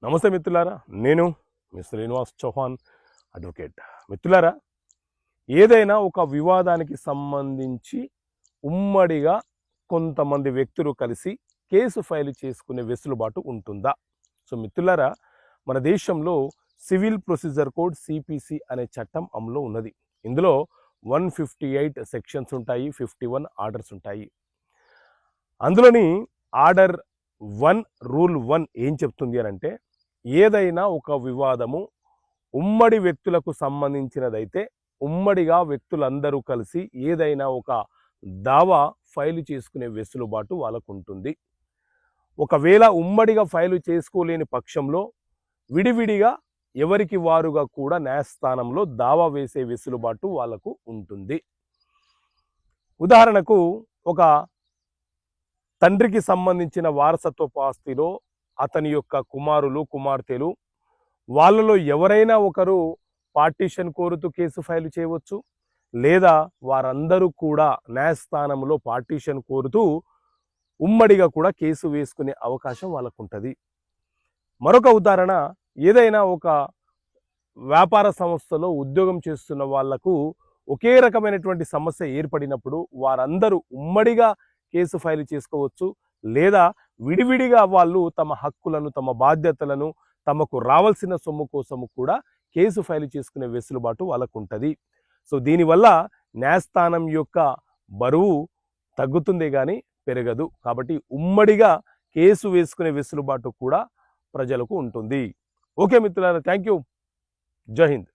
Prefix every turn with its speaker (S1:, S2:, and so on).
S1: నమస్తే మిత్రులారా, నేను మీ శ్రీనివాస్ చౌహాన్ అడ్వకేట్. మిత్రులారా, ఏదైనా ఒక వివాదానికి సంబంధించి ఉమ్మడిగా కొంతమంది వ్యక్తులు కలిసి కేసు ఫైల్ చేసుకునే వెసులుబాటు ఉంటుందా? సో మిత్రులారా, మన దేశంలో సివిల్ ప్రొసీజర్ కోడ్ సిపిసి అనే చట్టం అమలు ఉన్నది. ఇందులో 158 సెక్షన్స్ ఉంటాయి, 51 ఆర్డర్స్ ఉంటాయి. అందులోని ఆర్డర్ 1 రూల్ 1 ఏం చెప్తుంది అని అంటే, ఏదైనా ఒక వివాదము ఉమ్మడి వ్యక్తులకు సంబంధించినదైతే ఉమ్మడిగా వ్యక్తులందరూ కలిసి ఏదైనా ఒక దావా ఫైలు చేసుకునే వెసులుబాటు వాళ్ళకు ఉంటుంది. ఒకవేళ ఉమ్మడిగా ఫైలు చేసుకోలేని పక్షంలో విడివిడిగా ఎవరికి వారుగా కూడా న్యాయస్థానంలో దావా వేసే వెసులుబాటు వాళ్ళకు ఉంటుంది. ఉదాహరణకు, ఒక తండ్రికి సంబంధించిన వారసత్వపు ఆస్తిలో అతని యొక్క కుమారులు కుమార్తెలు వాళ్ళలో ఎవరైనా ఒకరు పార్టీషన్ కోరుతూ కేసు ఫైల్ చేయవచ్చు, లేదా వారందరూ కూడా న్యాయస్థానంలో పార్టీషన్ కోరుతూ ఉమ్మడిగా కూడా కేసు వేసుకునే అవకాశం వాళ్ళకు ఉంటుంది. మరొక ఉదాహరణ, ఏదైనా ఒక వ్యాపార సంస్థలో ఉద్యోగం చేస్తున్న వాళ్లకు ఒకే రకమైనటువంటి సమస్య ఏర్పడినప్పుడు వారందరూ ఉమ్మడిగా కేసు ఫైల్ చేసుకోవచ్చు, లేదా విడివిడిగా వాళ్ళు తమ హక్కులను, తమ బాధ్యతలను, తమకు రావాల్సిన సొమ్ము కోసము కూడా కేసు ఫైల్ చేసుకునే వెసులుబాటు వాళ్ళకు ఉంటుంది. సో దీనివల్ల న్యాయస్థానం యొక్క బరువు తగ్గుతుందే కానీ పెరగదు. కాబట్టి ఉమ్మడిగా కేసు వేసుకునే వెసులుబాటు కూడా ప్రజలకు ఉంటుంది. ఓకే మిత్రులారా, థ్యాంక్ యూ. జై హింద్.